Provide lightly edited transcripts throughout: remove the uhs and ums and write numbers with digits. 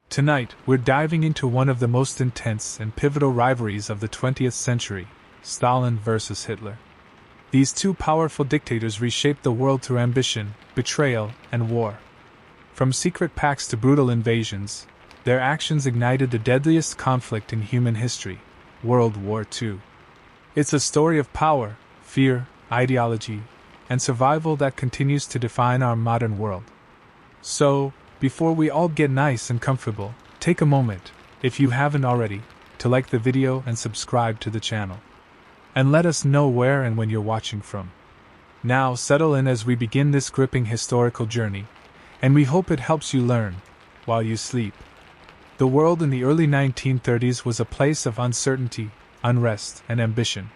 Tonight, we're diving into one of the most intense and pivotal rivalries of the 20th century, Stalin versus Hitler. These two powerful dictators reshaped the world through ambition, betrayal, and war. From secret pacts to brutal invasions, their actions ignited the deadliest conflict in human history, World War II. It's a story of power, fear, ideology, and survival that continues to define our modern world. So, before we all get nice and comfortable, take a moment, if you haven't already, to like the video and subscribe to the channel. And let us know where and when you're watching from. Now settle in as we begin this gripping historical journey, and we hope it helps you learn while you sleep. The world in the early 1930s was a place of uncertainty, unrest, and ambition.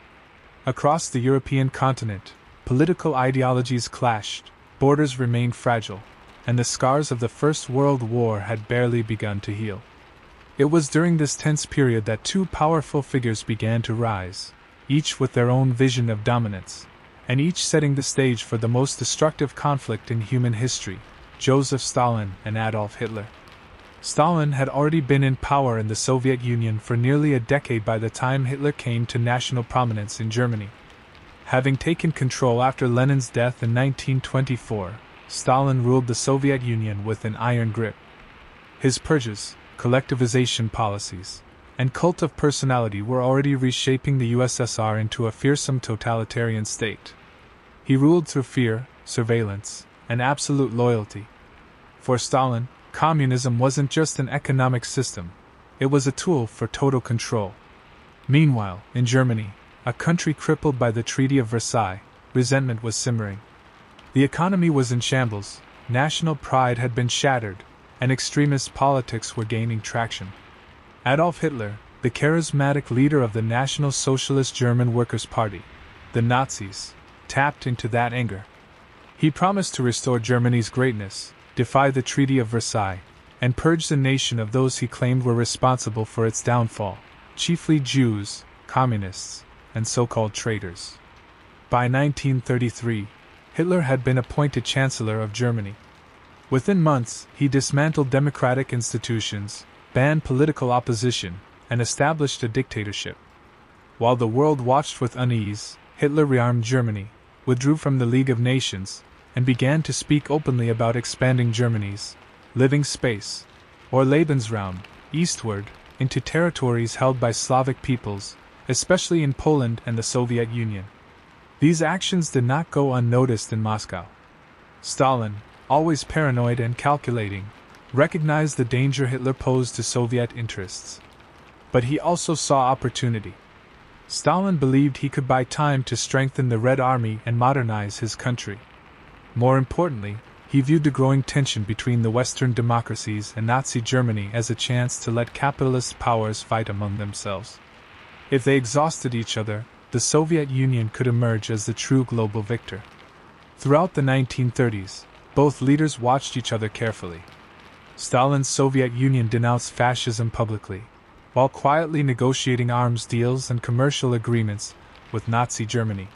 Across the European continent, political ideologies clashed, borders remained fragile, and the scars of the First World War had barely begun to heal. It was during this tense period that two powerful figures began to rise, each with their own vision of dominance, and each setting the stage for the most destructive conflict in human history, Joseph Stalin and Adolf Hitler. Stalin had already been in power in the Soviet Union for nearly a decade by the time Hitler came to national prominence in Germany. Having taken control after Lenin's death in 1924, Stalin ruled the Soviet Union with an iron grip. His purges, collectivization policies, and cult of personality were already reshaping the USSR into a fearsome totalitarian state. He ruled through fear, surveillance, and absolute loyalty. For Stalin, communism wasn't just an economic system, it was a tool for total control. Meanwhile, in Germany, a country crippled by the Treaty of Versailles, resentment was simmering. The economy was in shambles, national pride had been shattered, and extremist politics were gaining traction. Adolf Hitler, the charismatic leader of the National Socialist German Workers' Party, the Nazis, tapped into that anger. He promised to restore Germany's greatness, defy the Treaty of Versailles, and purge the nation of those he claimed were responsible for its downfall, chiefly Jews, communists, and so-called traitors. By 1933, Hitler had been appointed Chancellor of Germany. Within months, he dismantled democratic institutions, banned political opposition, and established a dictatorship. While the world watched with unease, Hitler rearmed Germany, withdrew from the League of Nations, and began to speak openly about expanding Germany's living space, or Lebensraum, eastward, into territories held by Slavic peoples, especially in Poland and the Soviet Union. These actions did not go unnoticed in Moscow. Stalin, always paranoid and calculating, recognized the danger Hitler posed to Soviet interests. But he also saw opportunity. Stalin believed he could buy time to strengthen the Red Army and modernize his country. More importantly, he viewed the growing tension between the Western democracies and Nazi Germany as a chance to let capitalist powers fight among themselves. If they exhausted each other, the Soviet Union could emerge as the true global victor. Throughout the 1930s, both leaders watched each other carefully. Stalin's Soviet Union denounced fascism publicly, while quietly negotiating arms deals and commercial agreements with Nazi Germany.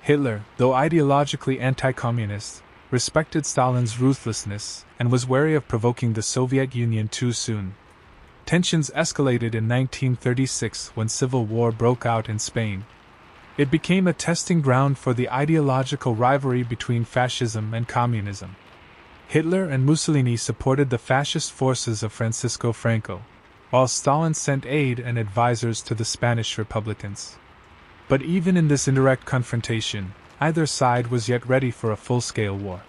Hitler, though ideologically anti-communist, respected Stalin's ruthlessness and was wary of provoking the Soviet Union too soon. Tensions escalated in 1936 when civil war broke out in Spain. It became a testing ground for the ideological rivalry between fascism and communism. Hitler and Mussolini supported the fascist forces of Francisco Franco, while Stalin sent aid and advisors to the Spanish Republicans. But even in this indirect confrontation, either side was yet ready for a full-scale war.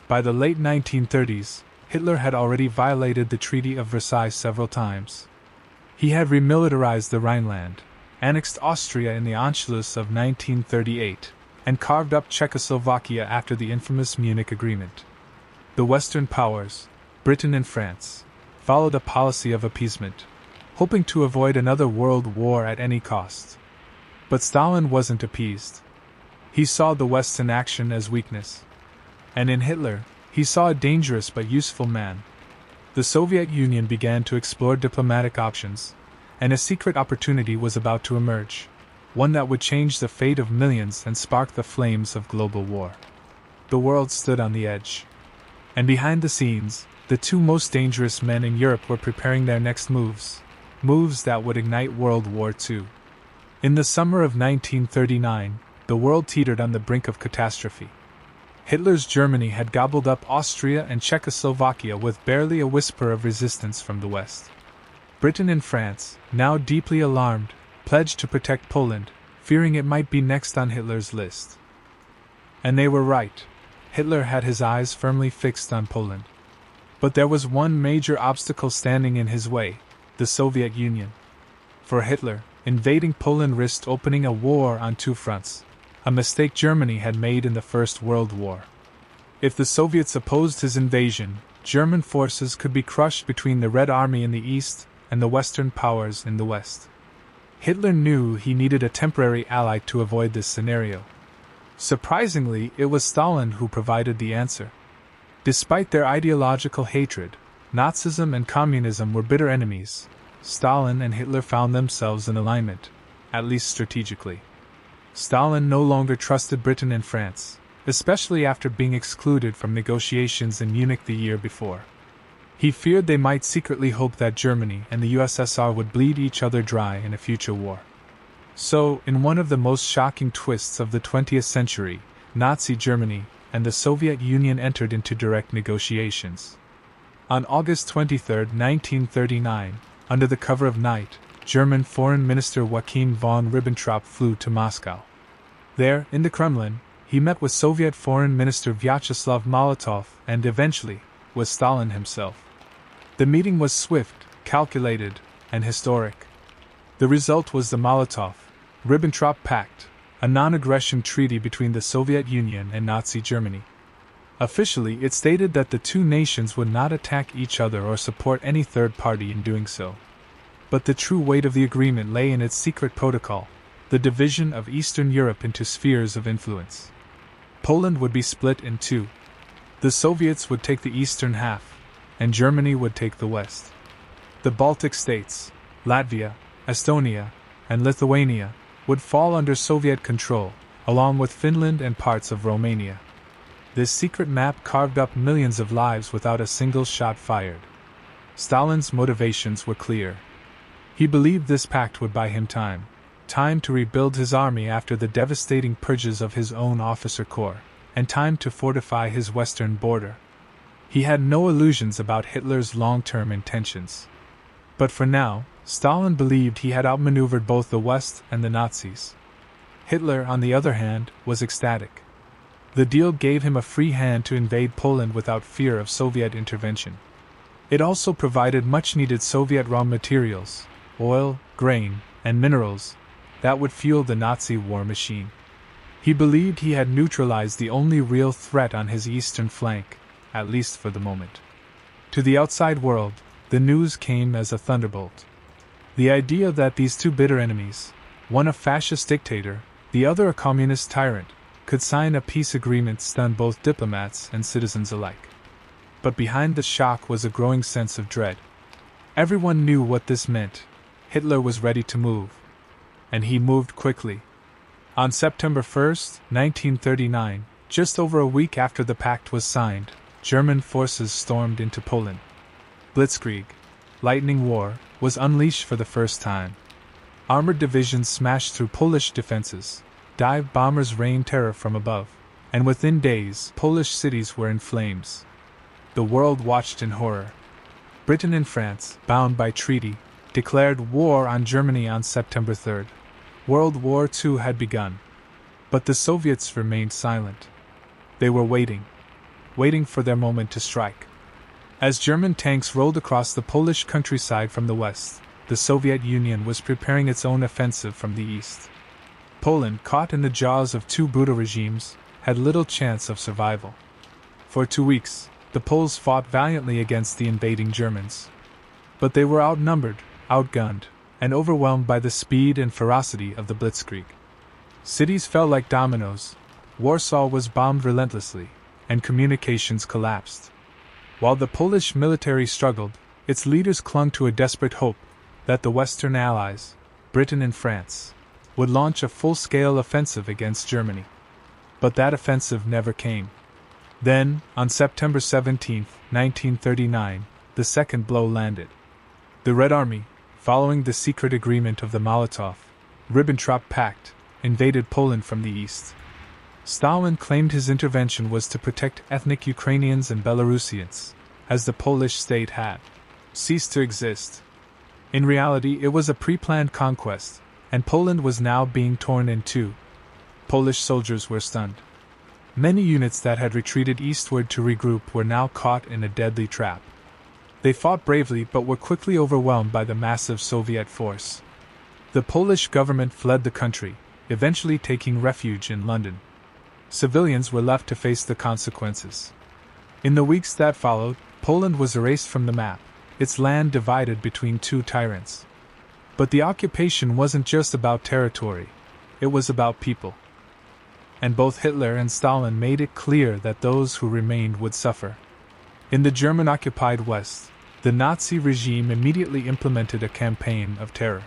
By the late 1930s, Hitler had already violated the Treaty of Versailles several times. He had remilitarized the Rhineland, annexed Austria in the Anschluss of 1938, and carved up Czechoslovakia after the infamous Munich Agreement. The Western powers, Britain and France, followed a policy of appeasement, hoping to avoid another world war at any cost. But Stalin wasn't appeased. He saw the West in action as weakness. And in Hitler, he saw a dangerous but useful man. The Soviet Union began to explore diplomatic options, and a secret opportunity was about to emerge, one that would change the fate of millions and spark the flames of global war. The world stood on the edge. And behind the scenes, the two most dangerous men in Europe were preparing their next moves that would ignite World War II. In the summer of 1939, the world teetered on the brink of catastrophe. Hitler's Germany had gobbled up Austria and Czechoslovakia with barely a whisper of resistance from the West. Britain and France, now deeply alarmed, pledged to protect Poland, fearing it might be next on Hitler's list. And they were right. Hitler had his eyes firmly fixed on Poland. But there was one major obstacle standing in his way: the Soviet Union. For Hitler, invading Poland risked opening a war on two fronts, a mistake Germany had made in the First World War. If the Soviets opposed his invasion, German forces could be crushed between the Red Army in the east and the Western powers in the west. Hitler knew he needed a temporary ally to avoid this scenario. Surprisingly, it was Stalin who provided the answer. Despite their ideological hatred, Nazism and communism were bitter enemies. Stalin and Hitler found themselves in alignment, at least strategically. Stalin no longer trusted Britain and France, especially after being excluded from negotiations in Munich the year before. He feared they might secretly hope that Germany and the USSR would bleed each other dry in a future war. So, in one of the most shocking twists of the 20th century, Nazi Germany and the Soviet Union entered into direct negotiations. On August 23, 1939, under the cover of night, German Foreign Minister Joachim von Ribbentrop flew to Moscow. There, in the Kremlin, he met with Soviet Foreign Minister Vyacheslav Molotov and, eventually, with Stalin himself. The meeting was swift, calculated, and historic. The result was the Molotov-Ribbentrop Pact, a non-aggression treaty between the Soviet Union and Nazi Germany. Officially, it stated that the two nations would not attack each other or support any third party in doing so. But the true weight of the agreement lay in its secret protocol, the division of Eastern Europe into spheres of influence. Poland would be split in two. The Soviets would take the eastern half, and Germany would take the west. The Baltic states, Latvia, Estonia, and Lithuania, would fall under Soviet control, along with Finland and parts of Romania. This secret map carved up millions of lives without a single shot fired. Stalin's motivations were clear. He believed this pact would buy him time to rebuild his army after the devastating purges of his own officer corps, and time to fortify his western border. He had no illusions about Hitler's long-term intentions. But for now, Stalin believed he had outmaneuvered both the West and the Nazis. Hitler, on the other hand, was ecstatic. The deal gave him a free hand to invade Poland without fear of Soviet intervention. It also provided much-needed Soviet raw materials, oil, grain, and minerals, that would fuel the Nazi war machine. He believed he had neutralized the only real threat on his eastern flank, at least for the moment. To the outside world, the news came as a thunderbolt. The idea that these two bitter enemies, one a fascist dictator, the other a communist tyrant, could sign a peace agreement stunned both diplomats and citizens alike. But behind the shock was a growing sense of dread. Everyone knew what this meant. Hitler was ready to move. And he moved quickly. On September 1, 1939, just over a week after the pact was signed, German forces stormed into Poland. Blitzkrieg, lightning war, was unleashed for the first time. Armored divisions smashed through Polish defenses, dive bombers rained terror from above, and within days, Polish cities were in flames. The world watched in horror. Britain and France, bound by treaty, declared war on Germany on September 3. World War II had begun. But the Soviets remained silent. They were waiting for their moment to strike. As German tanks rolled across the Polish countryside from the west, the Soviet Union was preparing its own offensive from the east. Poland, caught in the jaws of two brutal regimes, had little chance of survival. For 2 weeks, the Poles fought valiantly against the invading Germans. But they were outnumbered, outgunned, and overwhelmed by the speed and ferocity of the Blitzkrieg. Cities fell like dominoes, Warsaw was bombed relentlessly, and communications collapsed. While the Polish military struggled, its leaders clung to a desperate hope that the Western Allies, Britain and France, would launch a full-scale offensive against Germany. But that offensive never came. Then, on September 17, 1939, the second blow landed. The Red Army, following the secret agreement of the Molotov-Ribbentrop Pact, invaded Poland from the east. Stalin claimed his intervention was to protect ethnic Ukrainians and Belarusians, as the Polish state had ceased to exist. In reality, it was a pre-planned conquest, and Poland was now being torn in two. Polish soldiers were stunned. Many units that had retreated eastward to regroup were now caught in a deadly trap. They fought bravely but were quickly overwhelmed by the massive Soviet force. The Polish government fled the country, eventually taking refuge in London. Civilians were left to face the consequences. In the weeks that followed, Poland was erased from the map, its land divided between two tyrants. But the occupation wasn't just about territory, it was about people. And both Hitler and Stalin made it clear that those who remained would suffer. In the German-occupied West, the Nazi regime immediately implemented a campaign of terror.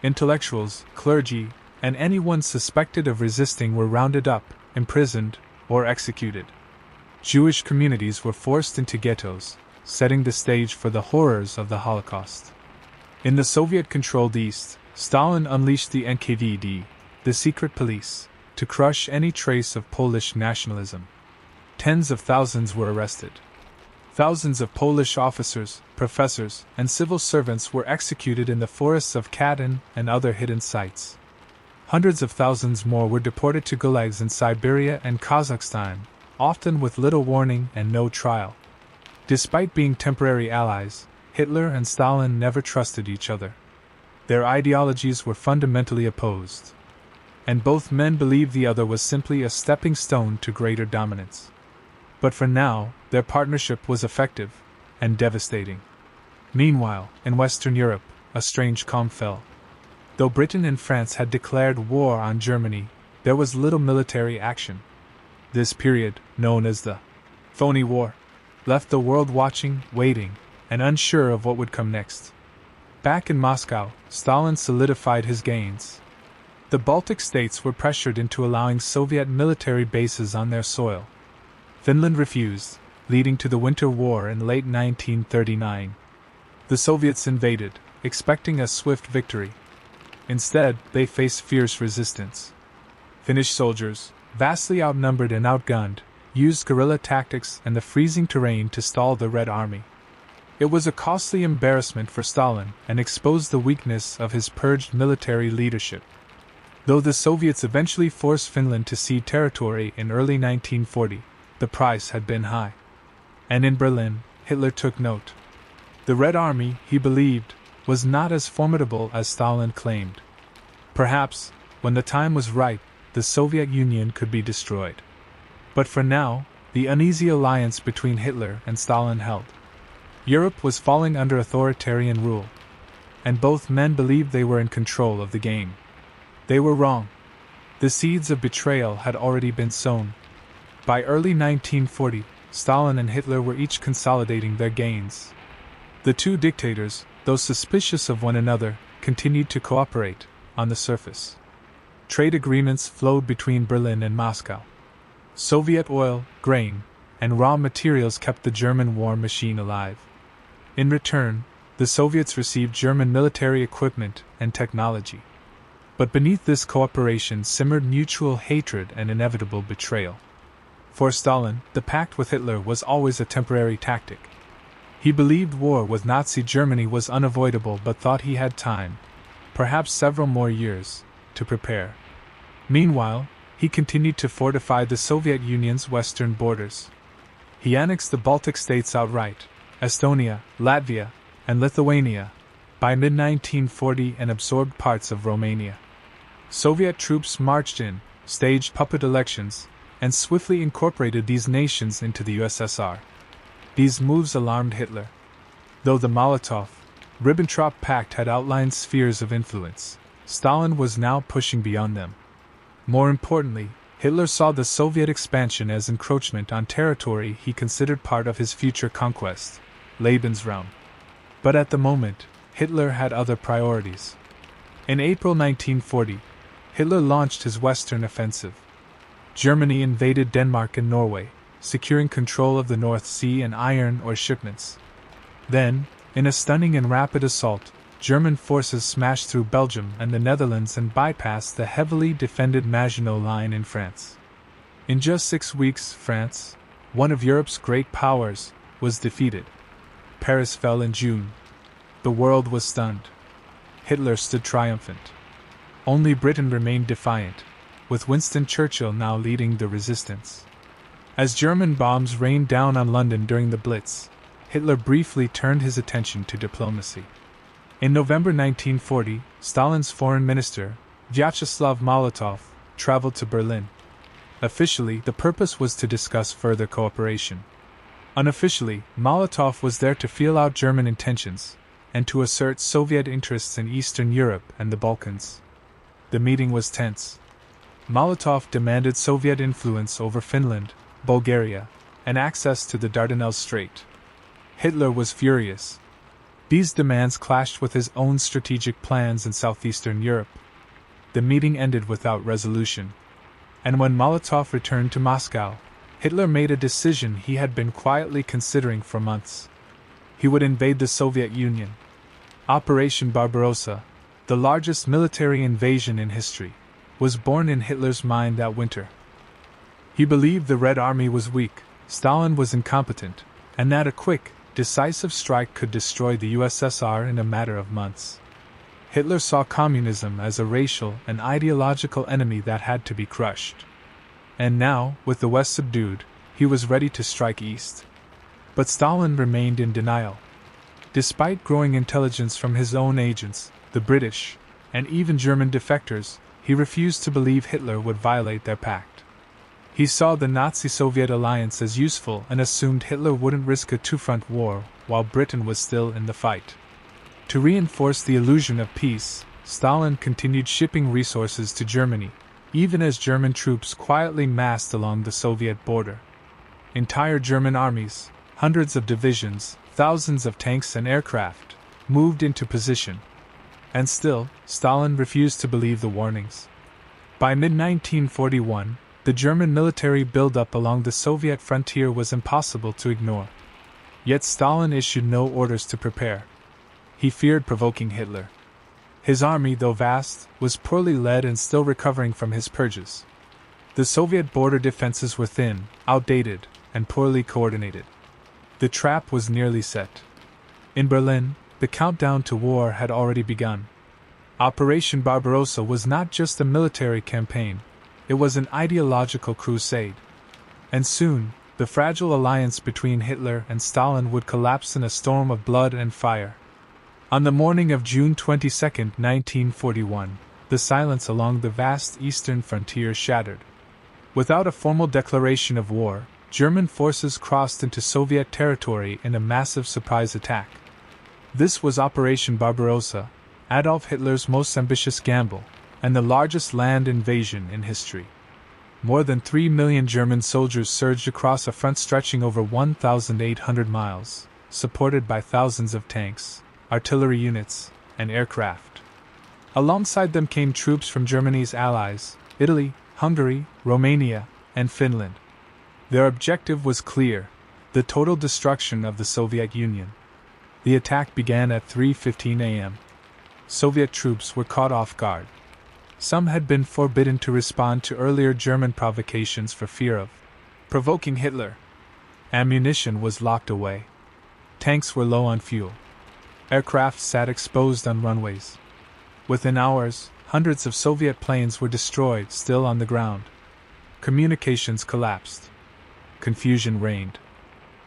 Intellectuals, clergy, and anyone suspected of resisting were rounded up, imprisoned, or executed. Jewish communities were forced into ghettos, setting the stage for the horrors of the Holocaust. In the Soviet-controlled East, Stalin unleashed the NKVD, the secret police, to crush any trace of Polish nationalism. Tens of thousands were arrested. Thousands of Polish officers, professors, and civil servants were executed in the forests of Katyn and other hidden sites. Hundreds of thousands more were deported to gulags in Siberia and Kazakhstan, often with little warning and no trial. Despite being temporary allies, Hitler and Stalin never trusted each other. Their ideologies were fundamentally opposed, and both men believed the other was simply a stepping stone to greater dominance. But for now, their partnership was effective and devastating. Meanwhile, in Western Europe, a strange calm fell. Though Britain and France had declared war on Germany, there was little military action. This period, known as the Phony War, left the world watching, waiting, and unsure of what would come next. Back in Moscow, Stalin solidified his gains. The Baltic states were pressured into allowing Soviet military bases on their soil. Finland refused, leading to the Winter War in late 1939. The Soviets invaded, expecting a swift victory. Instead, they faced fierce resistance. Finnish soldiers, vastly outnumbered and outgunned, used guerrilla tactics and the freezing terrain to stall the Red Army. It was a costly embarrassment for Stalin and exposed the weakness of his purged military leadership. Though the Soviets eventually forced Finland to cede territory in early 1940, the price had been high. And in Berlin, Hitler took note. The Red Army, he believed, was not as formidable as Stalin claimed. Perhaps, when the time was right, the Soviet Union could be destroyed. But for now, the uneasy alliance between Hitler and Stalin held. Europe was falling under authoritarian rule, and both men believed they were in control of the game. They were wrong. The seeds of betrayal had already been sown. By early 1940, Stalin and Hitler were each consolidating their gains. The two dictators, though suspicious of one another, continued to cooperate, on the surface. Trade agreements flowed between Berlin and Moscow. Soviet oil, grain, and raw materials kept the German war machine alive. In return, the Soviets received German military equipment and technology. But beneath this cooperation simmered mutual hatred and inevitable betrayal. For Stalin, the pact with Hitler was always a temporary tactic. He believed war with Nazi Germany was unavoidable but thought he had time, perhaps several more years, to prepare. Meanwhile, he continued to fortify the Soviet Union's western borders. He annexed the Baltic states outright, Estonia, Latvia, and Lithuania, by mid-1940 and absorbed parts of Romania. Soviet troops marched in, staged puppet elections, and swiftly incorporated these nations into the USSR. These moves alarmed Hitler. Though the Molotov-Ribbentrop Pact had outlined spheres of influence, Stalin was now pushing beyond them. More importantly, Hitler saw the Soviet expansion as encroachment on territory he considered part of his future conquest, Lebensraum. But at the moment, Hitler had other priorities. In April 1940, Hitler launched his Western offensive. Germany invaded Denmark and Norway, securing control of the North Sea and iron ore shipments. Then, in a stunning and rapid assault, German forces smashed through Belgium and the Netherlands and bypassed the heavily defended Maginot Line in France. In just 6 weeks, France, one of Europe's great powers, was defeated. Paris fell in June. The world was stunned. Hitler stood triumphant. Only Britain remained defiant, with Winston Churchill now leading the resistance. As German bombs rained down on London during the Blitz, Hitler briefly turned his attention to diplomacy. In November 1940, Stalin's foreign minister, Vyacheslav Molotov, traveled to Berlin. Officially, the purpose was to discuss further cooperation. Unofficially, Molotov was there to feel out German intentions and to assert Soviet interests in Eastern Europe and the Balkans. The meeting was tense. Molotov demanded Soviet influence over Finland, Bulgaria, and access to the Dardanelles Strait. Hitler was furious. These demands clashed with his own strategic plans in southeastern Europe. The meeting ended without resolution. And when Molotov returned to Moscow, Hitler made a decision he had been quietly considering for months. He would invade the Soviet Union. Operation Barbarossa, the largest military invasion in history, was born in Hitler's mind that winter. He believed the Red Army was weak, Stalin was incompetent, and that a quick, decisive strike could destroy the USSR in a matter of months. Hitler saw communism as a racial and ideological enemy that had to be crushed. And now, with the West subdued, he was ready to strike east. But Stalin remained in denial. Despite growing intelligence from his own agents, the British, and even German defectors, he refused to believe Hitler would violate their pact. He saw the Nazi-Soviet alliance as useful and assumed Hitler wouldn't risk a two-front war while Britain was still in the fight. To reinforce the illusion of peace, Stalin continued shipping resources to Germany, even as German troops quietly massed along the Soviet border. Entire German armies, hundreds of divisions, thousands of tanks and aircraft, moved into position. And still, Stalin refused to believe the warnings. By mid-1941, the German military buildup along the Soviet frontier was impossible to ignore. Yet Stalin issued no orders to prepare. He feared provoking Hitler. His army, though vast, was poorly led and still recovering from his purges. The Soviet border defenses were thin, outdated, and poorly coordinated. The trap was nearly set. In Berlin, the countdown to war had already begun. Operation Barbarossa was not just a military campaign, it was an ideological crusade. And soon, the fragile alliance between Hitler and Stalin would collapse in a storm of blood and fire. On the morning of June 22, 1941, the silence along the vast eastern frontier shattered. Without a formal declaration of war, German forces crossed into Soviet territory in a massive surprise attack. This was Operation Barbarossa, Adolf Hitler's most ambitious gamble, and the largest land invasion in history. More than 3 million German soldiers surged across a front stretching over 1,800 miles, supported by thousands of tanks, artillery units, and aircraft. Alongside them came troops from Germany's allies, Italy, Hungary, Romania, and Finland. Their objective was clear: the total destruction of the Soviet Union. The attack began at 3:15 a.m. Soviet troops were caught off guard. Some had been forbidden to respond to earlier German provocations for fear of provoking Hitler. Ammunition was locked away. Tanks were low on fuel. Aircraft sat exposed on runways. Within hours, hundreds of Soviet planes were destroyed, still on the ground. Communications collapsed. Confusion reigned.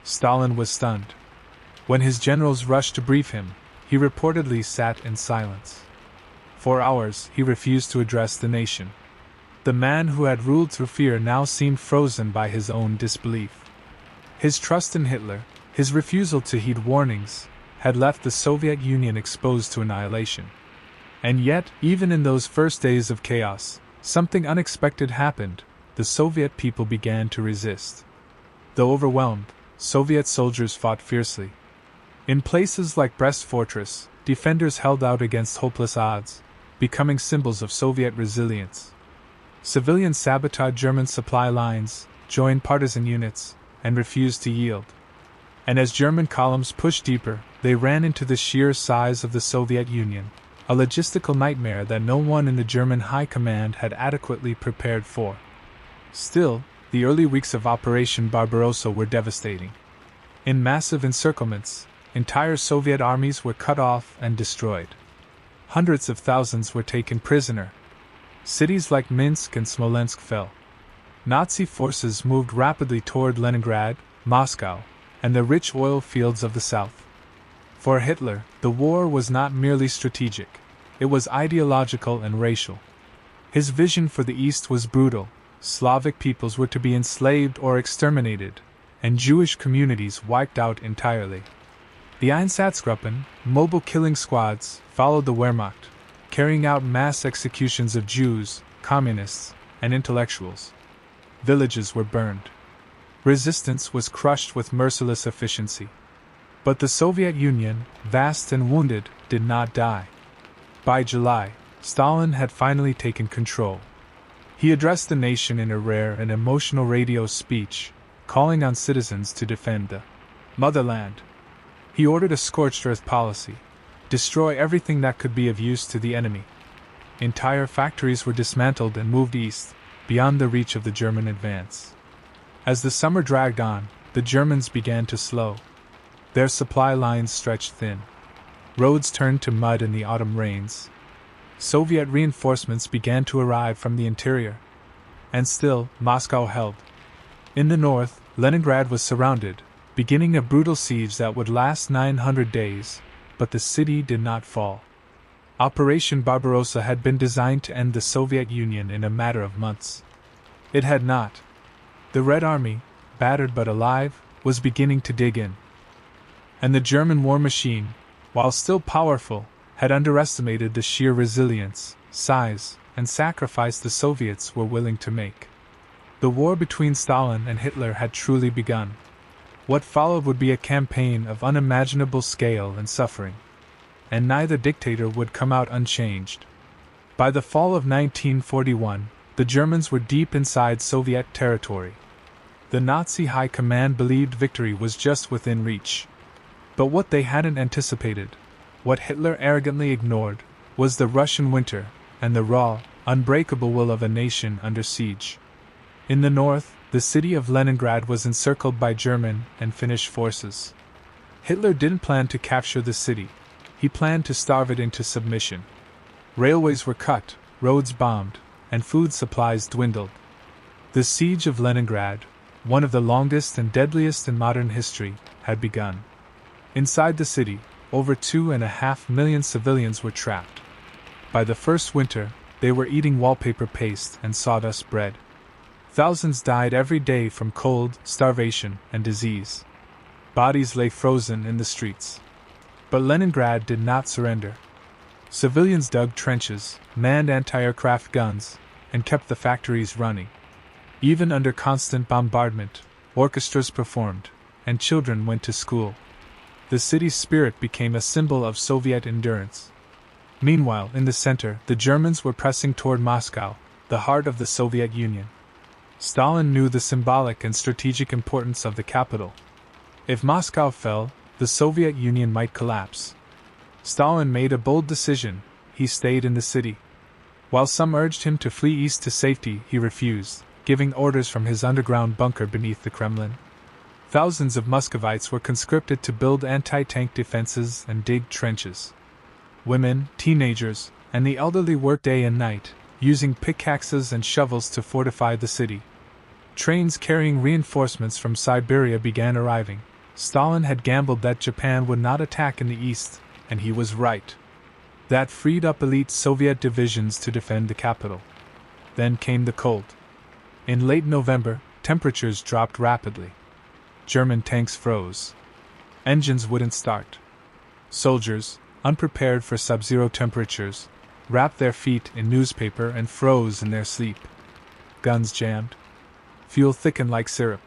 Stalin was stunned. When his generals rushed to brief him, he reportedly sat in silence. For hours, he refused to address the nation. The man who had ruled through fear now seemed frozen by his own disbelief. His trust in Hitler, his refusal to heed warnings, had left the Soviet Union exposed to annihilation. And yet, even in those first days of chaos, something unexpected happened: the Soviet people began to resist. Though overwhelmed, Soviet soldiers fought fiercely. In places like Brest Fortress, defenders held out against hopeless odds, becoming symbols of Soviet resilience. Civilians sabotaged German supply lines, joined partisan units, and refused to yield. And as German columns pushed deeper, they ran into the sheer size of the Soviet Union, a logistical nightmare that no one in the German High Command had adequately prepared for. Still, the early weeks of Operation Barbarossa were devastating. In massive encirclements, entire Soviet armies were cut off and destroyed. Hundreds of thousands were taken prisoner. Cities like Minsk and Smolensk fell. Nazi forces moved rapidly toward Leningrad, Moscow, and the rich oil fields of the south. For Hitler, the war was not merely strategic, it was ideological and racial. His vision for the East was brutal. Slavic peoples were to be enslaved or exterminated, and Jewish communities wiped out entirely. The Einsatzgruppen, mobile killing squads, followed the Wehrmacht, carrying out mass executions of Jews, communists, and intellectuals. Villages were burned. Resistance was crushed with merciless efficiency. But the Soviet Union, vast and wounded, did not die. By July, Stalin had finally taken control. He addressed the nation in a rare and emotional radio speech, calling on citizens to defend the motherland. He ordered a scorched earth policy: destroy everything that could be of use to the enemy. Entire factories were dismantled and moved east, beyond the reach of the German advance. As the summer dragged on, the Germans began to slow. Their supply lines stretched thin. Roads turned to mud in the autumn rains. Soviet reinforcements began to arrive from the interior. And still, Moscow held. In the north, Leningrad was surrounded, beginning a brutal siege that would last 900 days, but the city did not fall. Operation Barbarossa had been designed to end the Soviet Union in a matter of months. It had not. The Red Army, battered but alive, was beginning to dig in. And the German war machine, while still powerful, had underestimated the sheer resilience, size, and sacrifice the Soviets were willing to make. The war between Stalin and Hitler had truly begun. What followed would be a campaign of unimaginable scale and suffering. And neither dictator would come out unchanged. By the fall of 1941, the Germans were deep inside Soviet territory. The Nazi High Command believed victory was just within reach. But what they hadn't anticipated, what Hitler arrogantly ignored, was the Russian winter and the raw, unbreakable will of a nation under siege. In the north, the city of Leningrad was encircled by German and Finnish forces. Hitler didn't plan to capture the city. He planned to starve it into submission. Railways were cut, roads bombed, and food supplies dwindled. The siege of Leningrad, one of the longest and deadliest in modern history, had begun. Inside the city, over 2.5 million civilians were trapped. By the first winter, they were eating wallpaper paste and sawdust bread. Thousands died every day from cold, starvation, and disease. Bodies lay frozen in the streets. But Leningrad did not surrender. Civilians dug trenches, manned anti-aircraft guns, and kept the factories running. Even under constant bombardment, orchestras performed, and children went to school. The city's spirit became a symbol of Soviet endurance. Meanwhile, in the center, the Germans were pressing toward Moscow, the heart of the Soviet Union. Stalin knew the symbolic and strategic importance of the capital. If Moscow fell, the Soviet Union might collapse. Stalin made a bold decision: he stayed in the city. While some urged him to flee east to safety, he refused, giving orders from his underground bunker beneath the Kremlin. Thousands of Muscovites were conscripted to build anti-tank defenses and dig trenches. Women, teenagers, and the elderly worked day and night, using pickaxes and shovels to fortify the city. Trains carrying reinforcements from Siberia began arriving. Stalin had gambled that Japan would not attack in the east, and he was right. That freed up elite Soviet divisions to defend the capital. Then came the cold. In late November, temperatures dropped rapidly. German tanks froze. Engines wouldn't start. Soldiers, unprepared for sub-zero temperatures, wrapped their feet in newspaper and froze in their sleep. Guns jammed. Fuel thickened like syrup.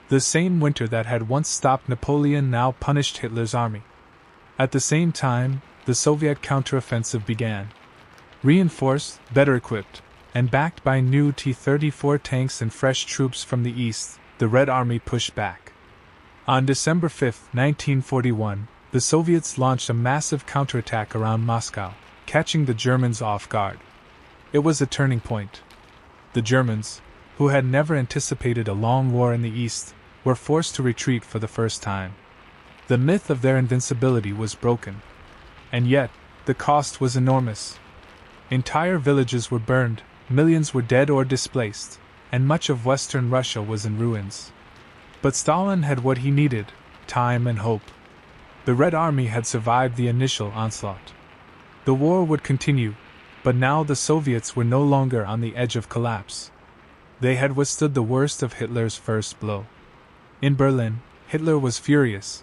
The same winter that had once stopped Napoleon now punished Hitler's army. At the same time, the Soviet counteroffensive began. Reinforced, better equipped, and backed by new T-34 tanks and fresh troops from the east, the Red Army pushed back. On December 5, 1941, the Soviets launched a massive counterattack around Moscow, catching the Germans off guard. It was a turning point. The Germans, who had never anticipated a long war in the East, were forced to retreat for the first time. The myth of their invincibility was broken. And yet, the cost was enormous. Entire villages were burned, millions were dead or displaced, and much of Western Russia was in ruins. But Stalin had what he needed: time and hope. The Red Army had survived the initial onslaught. The war would continue, but now the Soviets were no longer on the edge of collapse. They had withstood the worst of Hitler's first blow. In Berlin, Hitler was furious.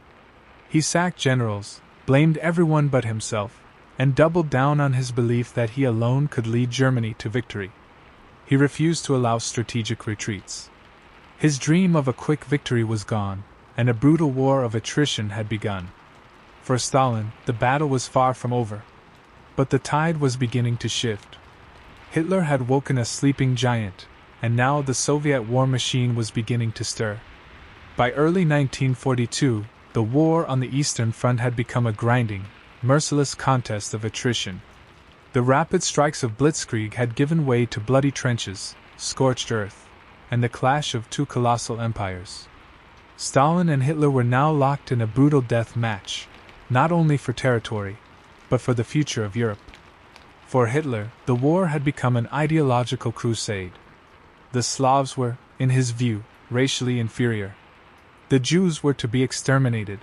He sacked generals, blamed everyone but himself, and doubled down on his belief that he alone could lead Germany to victory. He refused to allow strategic retreats. His dream of a quick victory was gone, and a brutal war of attrition had begun. For Stalin, the battle was far from over. But the tide was beginning to shift. Hitler had woken a sleeping giant, and now the Soviet war machine was beginning to stir. By early 1942, the war on the Eastern Front had become a grinding, merciless contest of attrition. The rapid strikes of blitzkrieg had given way to bloody trenches, scorched earth, and the clash of two colossal empires. Stalin and Hitler were now locked in a brutal death match, not only for territory, but for the future of Europe. For Hitler, the war had become an ideological crusade. The Slavs were, in his view, racially inferior. The Jews were to be exterminated.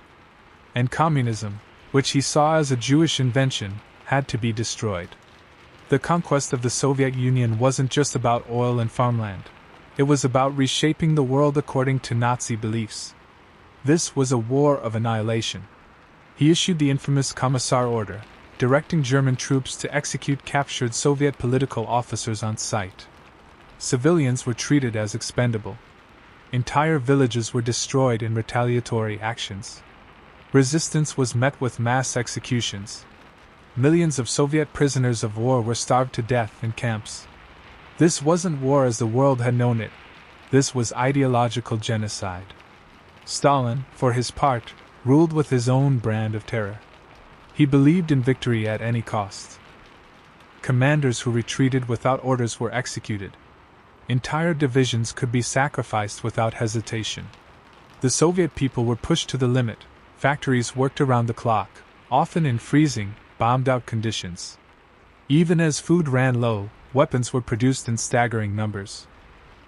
And communism, which he saw as a Jewish invention, had to be destroyed. The conquest of the Soviet Union wasn't just about oil and farmland. It was about reshaping the world according to Nazi beliefs. This was a war of annihilation. He issued the infamous Commissar Order, directing German troops to execute captured Soviet political officers on sight. Civilians were treated as expendable. Entire villages were destroyed in retaliatory actions. Resistance was met with mass executions. Millions of Soviet prisoners of war were starved to death in camps. This wasn't war as the world had known it. This was ideological genocide. Stalin, for his part, ruled with his own brand of terror. He believed in victory at any cost. Commanders who retreated without orders were executed. Entire divisions could be sacrificed without hesitation. The Soviet people were pushed to the limit. Factories worked around the clock, often in freezing, bombed-out conditions. Even as food ran low, weapons were produced in staggering numbers.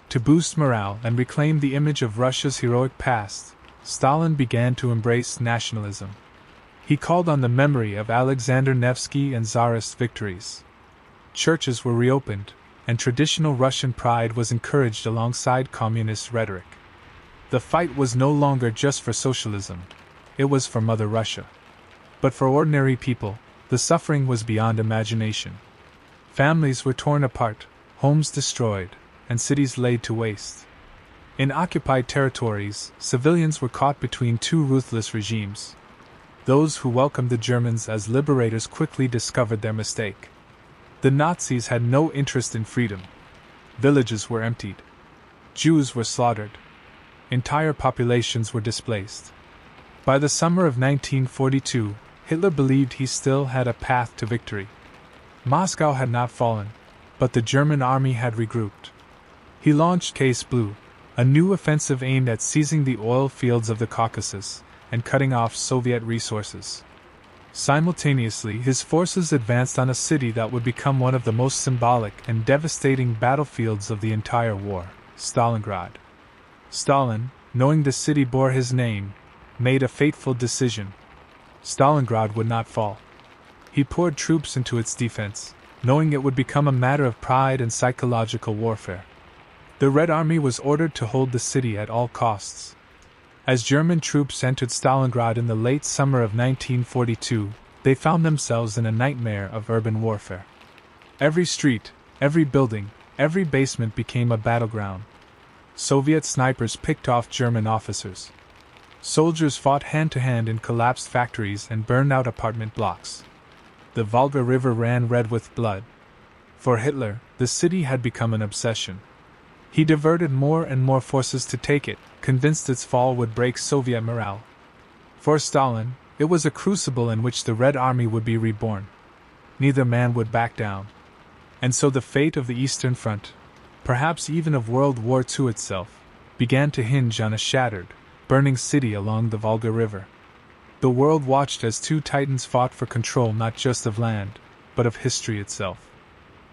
To boost morale and reclaim the image of Russia's heroic past, Stalin began to embrace nationalism. He called on the memory of Alexander Nevsky and Tsarist victories. Churches were reopened, and traditional Russian pride was encouraged alongside communist rhetoric. The fight was no longer just for socialism. It was for Mother Russia. But for ordinary people, the suffering was beyond imagination. Families were torn apart, homes destroyed, and cities laid to waste. In occupied territories, civilians were caught between two ruthless regimes. Those who welcomed the Germans as liberators quickly discovered their mistake. The Nazis had no interest in freedom. Villages were emptied. Jews were slaughtered. Entire populations were displaced. By the summer of 1942, Hitler believed he still had a path to victory. Moscow had not fallen, but the German army had regrouped. He launched Case Blue, a new offensive aimed at seizing the oil fields of the Caucasus and cutting off Soviet resources. Simultaneously, his forces advanced on a city that would become one of the most symbolic and devastating battlefields of the entire war, Stalingrad. Stalin, knowing the city bore his name, made a fateful decision. Stalingrad would not fall. He poured troops into its defense, knowing it would become a matter of pride and psychological warfare. The Red Army was ordered to hold the city at all costs. As German troops entered Stalingrad in the late summer of 1942, they found themselves in a nightmare of urban warfare. Every street, every building, every basement became a battleground. Soviet snipers picked off German officers. Soldiers fought hand-to-hand in collapsed factories and burned out apartment blocks. The Volga River ran red with blood. For Hitler, the city had become an obsession. He diverted more and more forces to take it, convinced its fall would break Soviet morale. For Stalin, it was a crucible in which the Red Army would be reborn. Neither man would back down. And so the fate of the Eastern Front, perhaps even of World War II itself, began to hinge on a shattered, burning city along the Volga River. The world watched as two titans fought for control not just of land, but of history itself.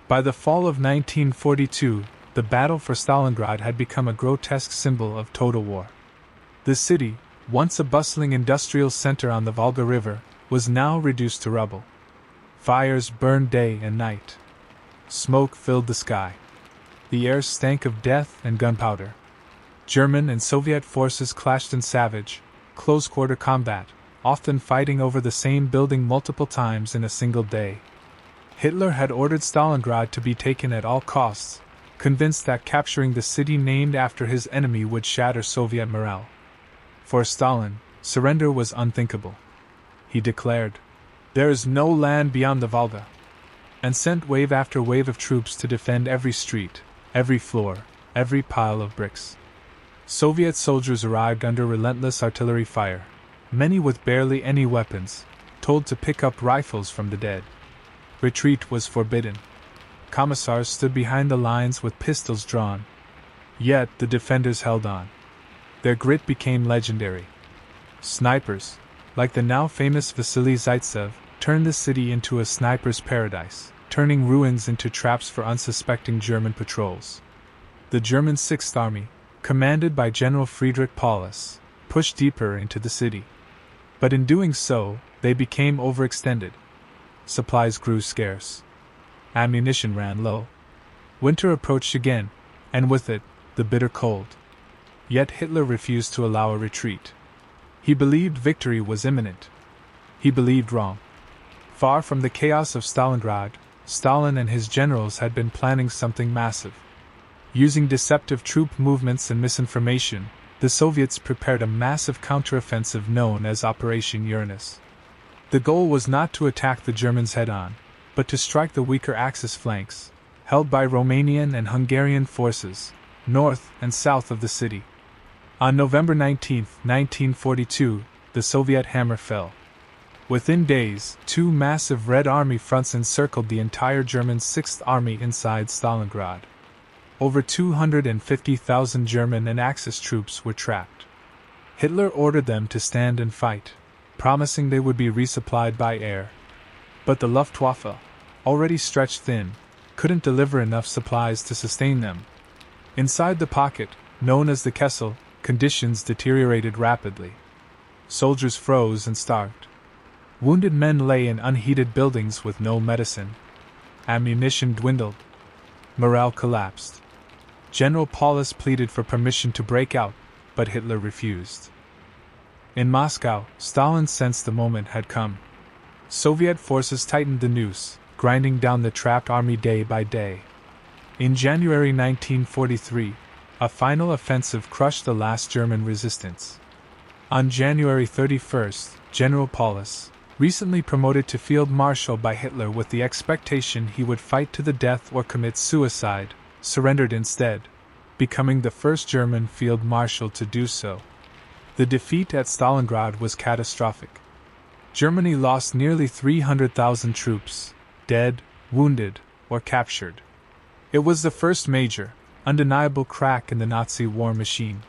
By the fall of 1942, the battle for Stalingrad had become a grotesque symbol of total war. The city, once a bustling industrial center on the Volga River, was now reduced to rubble. Fires burned day and night. Smoke filled the sky. The air stank of death and gunpowder. German and Soviet forces clashed in savage, close-quarter combat, often fighting over the same building multiple times in a single day. Hitler had ordered Stalingrad to be taken at all costs, convinced that capturing the city named after his enemy would shatter Soviet morale. For Stalin, surrender was unthinkable. He declared, "There is no land beyond the Volga," and sent wave after wave of troops to defend every street, every floor, every pile of bricks. Soviet soldiers arrived under relentless artillery fire, many with barely any weapons, told to pick up rifles from the dead. Retreat was forbidden. Commissars stood behind the lines with pistols drawn. Yet the defenders held on. Their grit became legendary. Snipers, like the now famous Vasily Zaitsev, turned the city into a sniper's paradise, turning ruins into traps for unsuspecting German patrols. The German Sixth Army, commanded by General Friedrich Paulus, pushed deeper into the city. But in doing so, they became overextended. Supplies grew scarce. Ammunition ran low. Winter approached again, and with it, the bitter cold. Yet Hitler refused to allow a retreat. He believed victory was imminent. He believed wrong. Far from the chaos of Stalingrad, Stalin and his generals had been planning something massive. Using deceptive troop movements and misinformation, the Soviets prepared a massive counteroffensive known as Operation Uranus. The goal was not to attack the Germans head-on, but to strike the weaker Axis flanks, held by Romanian and Hungarian forces, north and south of the city. On November 19, 1942, the Soviet hammer fell. Within days, two massive Red Army fronts encircled the entire German Sixth Army inside Stalingrad. Over 250,000 German and Axis troops were trapped. Hitler ordered them to stand and fight, promising they would be resupplied by air. But the Luftwaffe, already stretched thin, couldn't deliver enough supplies to sustain them. Inside the pocket, known as the Kessel, conditions deteriorated rapidly. Soldiers froze and starved. Wounded men lay in unheated buildings with no medicine. Ammunition dwindled. Morale collapsed. General Paulus pleaded for permission to break out, but Hitler refused. In Moscow, Stalin sensed the moment had come. Soviet forces tightened the noose, grinding down the trapped army day by day. In January 1943, a final offensive crushed the last German resistance. On January 31st, General Paulus, recently promoted to Field Marshal by Hitler with the expectation he would fight to the death or commit suicide, surrendered instead, becoming the first German Field Marshal to do so. The defeat at Stalingrad was catastrophic. Germany lost nearly 300,000 troops, dead, wounded, or captured. It was the first major, undeniable crack in the Nazi war machine.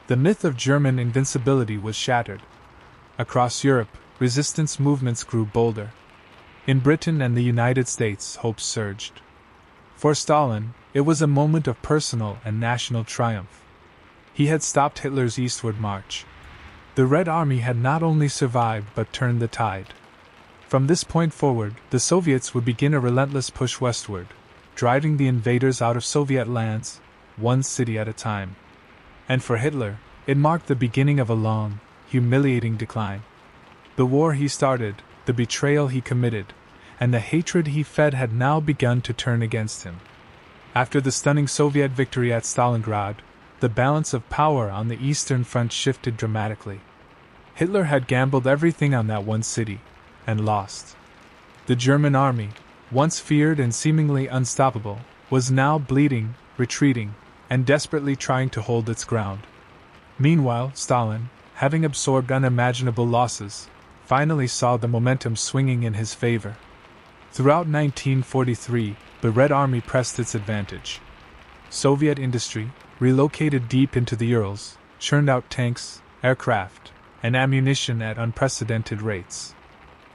The myth of German invincibility was shattered. Across Europe, resistance movements grew bolder. In Britain and the United States, hopes surged. For Stalin, it was a moment of personal and national triumph. He had stopped Hitler's eastward march. The Red Army had not only survived but turned the tide. From this point forward, the Soviets would begin a relentless push westward, driving the invaders out of Soviet lands, one city at a time. And for Hitler, it marked the beginning of a long, humiliating decline. The war he started, the betrayal he committed, and the hatred he fed had now begun to turn against him. After the stunning Soviet victory at Stalingrad, the balance of power on the Eastern Front shifted dramatically. Hitler had gambled everything on that one city, and lost. The German army, once feared and seemingly unstoppable, was now bleeding, retreating, and desperately trying to hold its ground. Meanwhile, Stalin, having absorbed unimaginable losses, finally saw the momentum swinging in his favor. Throughout 1943, the Red Army pressed its advantage. Soviet industry, relocated deep into the Urals, churned out tanks, aircraft, and ammunition at unprecedented rates.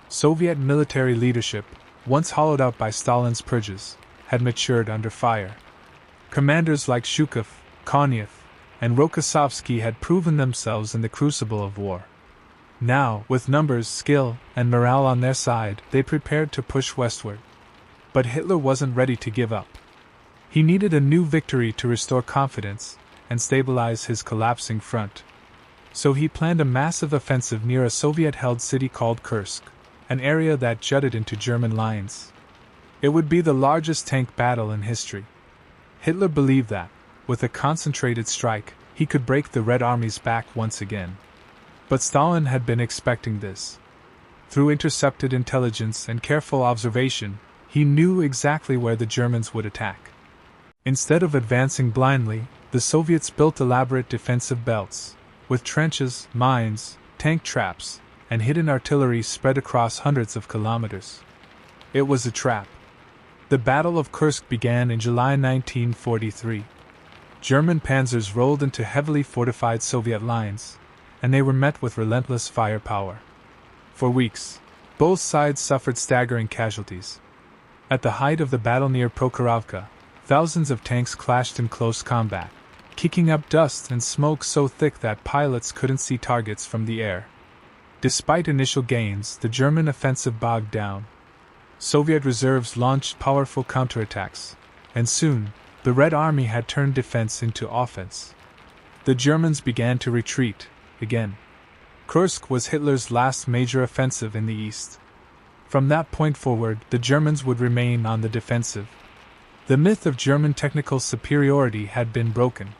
Soviet military leadership, once hollowed out by Stalin's purges, had matured under fire. Commanders like Zhukov, Konev, and Rokossovsky had proven themselves in the crucible of war. Now, with numbers, skill, and morale on their side, they prepared to push westward. But Hitler wasn't ready to give up. He needed a new victory to restore confidence and stabilize his collapsing front. So he planned a massive offensive near a Soviet-held city called Kursk, an area that jutted into German lines. It would be the largest tank battle in history. Hitler believed that, with a concentrated strike, he could break the Red Army's back once again. But Stalin had been expecting this. Through intercepted intelligence and careful observation, he knew exactly where the Germans would attack. Instead of advancing blindly, the Soviets built elaborate defensive belts, with trenches, mines, tank traps, and hidden artillery spread across hundreds of kilometers. It was a trap. The Battle of Kursk began in July 1943. German panzers rolled into heavily fortified Soviet lines, and they were met with relentless firepower. For weeks, both sides suffered staggering casualties. At the height of the battle near Prokhorovka, thousands of tanks clashed in close combat, kicking up dust and smoke so thick that pilots couldn't see targets from the air. Despite initial gains, the German offensive bogged down. Soviet reserves launched powerful counterattacks, and soon, the Red Army had turned defense into offense. The Germans began to retreat, again. Kursk was Hitler's last major offensive in the east. From that point forward, the Germans would remain on the defensive. The myth of German technical superiority had been broken.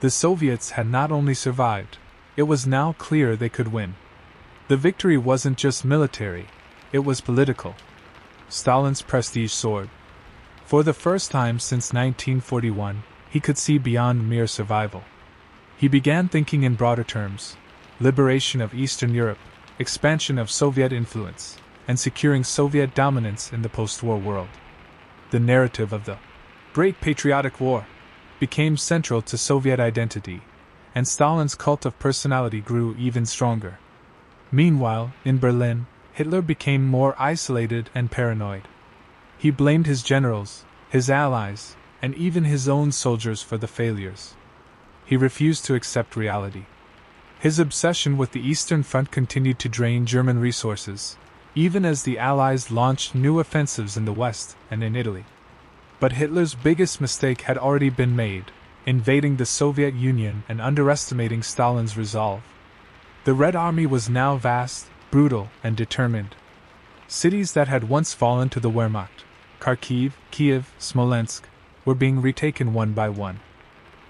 The Soviets had not only survived, it was now clear they could win. The victory wasn't just military, it was political. Stalin's prestige soared. For the first time since 1941, he could see beyond mere survival. He began thinking in broader terms: liberation of Eastern Europe, expansion of Soviet influence, and securing Soviet dominance in the post-war world. The narrative of the Great Patriotic War became central to Soviet identity, and Stalin's cult of personality grew even stronger. Meanwhile, in Berlin, Hitler became more isolated and paranoid. He blamed his generals, his allies, and even his own soldiers for the failures. He refused to accept reality. His obsession with the Eastern Front continued to drain German resources, even as the Allies launched new offensives in the West and in Italy. But Hitler's biggest mistake had already been made, invading the Soviet Union and underestimating Stalin's resolve. The Red Army was now vast, brutal, and determined. Cities that had once fallen to the Wehrmacht, Kharkiv, Kiev, Smolensk, were being retaken one by one.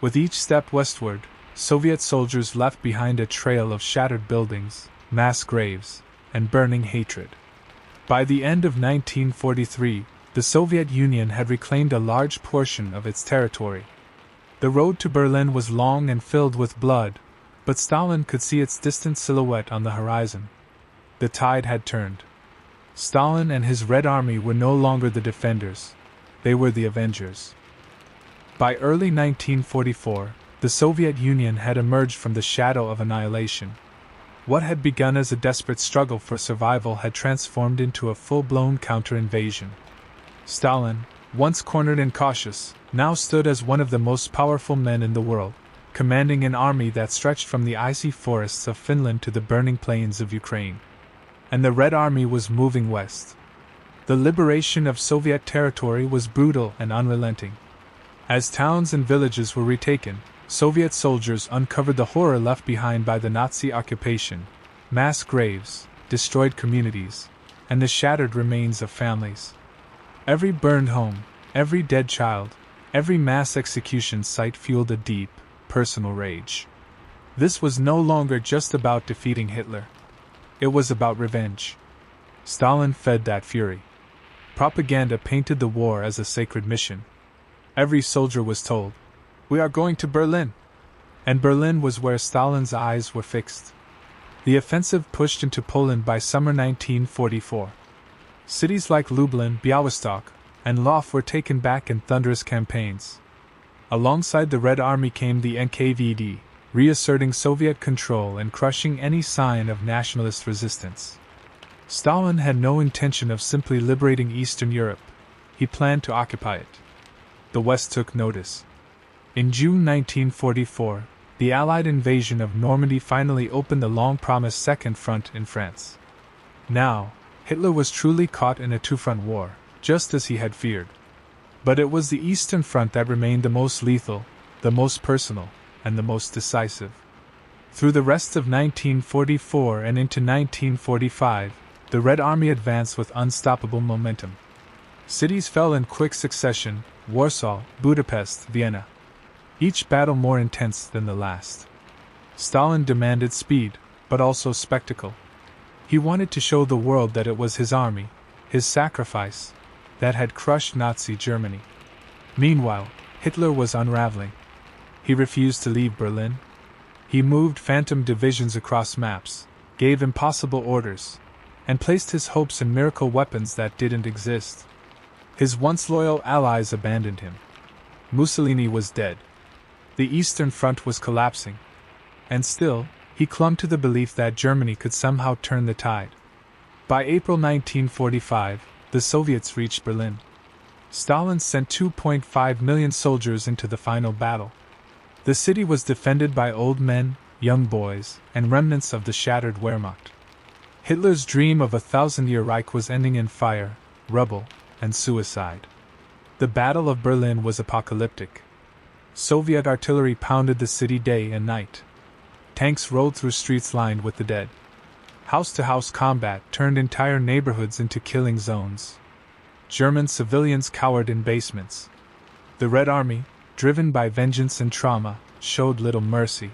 With each step westward, Soviet soldiers left behind a trail of shattered buildings, mass graves, and burning hatred. By the end of 1943, the Soviet Union had reclaimed a large portion of its territory. The road to Berlin was long and filled with blood, but Stalin could see its distant silhouette on the horizon. The tide had turned. Stalin and his Red Army were no longer the defenders, they were the avengers. By early 1944, the Soviet Union had emerged from the shadow of annihilation. What had begun as a desperate struggle for survival had transformed into a full-blown counter-invasion. Stalin, once cornered and cautious, now stood as one of the most powerful men in the world, commanding an army that stretched from the icy forests of Finland to the burning plains of Ukraine. And the Red Army was moving west. The liberation of Soviet territory was brutal and unrelenting. As towns and villages were retaken, Soviet soldiers uncovered the horror left behind by the Nazi occupation: mass graves, destroyed communities, and the shattered remains of families. Every burned home, every dead child, every mass execution site fueled a deep, personal rage. This was no longer just about defeating Hitler. It was about revenge. Stalin fed that fury. Propaganda painted the war as a sacred mission. Every soldier was told, We are going to Berlin! And Berlin was where Stalin's eyes were fixed. The offensive pushed into Poland by summer 1944. Cities like Lublin, Białystok, and Lwów were taken back in thunderous campaigns. Alongside the Red Army came the NKVD, reasserting Soviet control and crushing any sign of nationalist resistance. Stalin had no intention of simply liberating Eastern Europe. He planned to occupy it. The West took notice. In June 1944, the Allied invasion of Normandy finally opened the long-promised Second Front in France. Now, Hitler was truly caught in a two-front war, just as he had feared. But it was the Eastern Front that remained the most lethal, the most personal, and the most decisive. Through the rest of 1944 and into 1945, the Red Army advanced with unstoppable momentum. Cities fell in quick succession: Warsaw, Budapest, Vienna. Each battle more intense than the last. Stalin demanded speed, but also spectacle. He wanted to show the world that it was his army, his sacrifice, that had crushed Nazi Germany. Meanwhile, Hitler was unraveling. He refused to leave Berlin. He moved phantom divisions across maps, gave impossible orders, and placed his hopes in miracle weapons that didn't exist. His once loyal allies abandoned him. Mussolini was dead. The Eastern Front was collapsing. And still, he clung to the belief that Germany could somehow turn the tide. By April 1945, the Soviets reached Berlin. Stalin sent 2.5 million soldiers into the final battle. The city was defended by old men, young boys, and remnants of the shattered Wehrmacht. Hitler's dream of a 1,000-year Reich was ending in fire, rubble, and suicide. The Battle of Berlin was apocalyptic. Soviet artillery pounded the city day and night. Tanks rolled through streets lined with the dead. House-to-house combat turned entire neighborhoods into killing zones. German civilians cowered in basements. The Red Army, driven by vengeance and trauma, showed little mercy.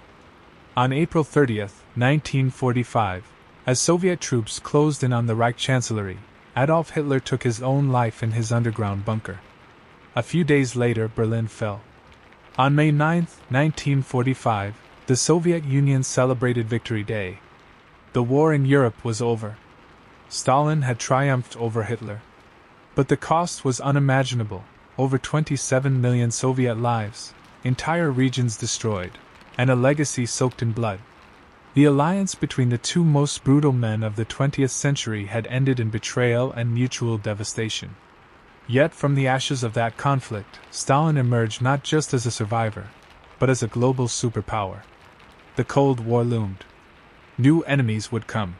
On April 30, 1945, as Soviet troops closed in on the Reich Chancellery, Adolf Hitler took his own life in his underground bunker. A few days later, Berlin fell. On May 9, 1945, the Soviet Union celebrated Victory Day. The war in Europe was over. Stalin had triumphed over Hitler. But the cost was unimaginable: over 27 million Soviet lives, entire regions destroyed, and a legacy soaked in blood. The alliance between the two most brutal men of the 20th century had ended in betrayal and mutual devastation. Yet from the ashes of that conflict, Stalin emerged not just as a survivor, but as a global superpower. The Cold War loomed. New enemies would come.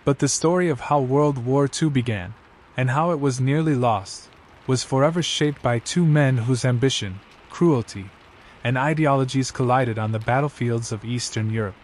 But the story of how World War II began, and how it was nearly lost, was forever shaped by two men whose ambition, cruelty, and ideologies collided on the battlefields of Eastern Europe.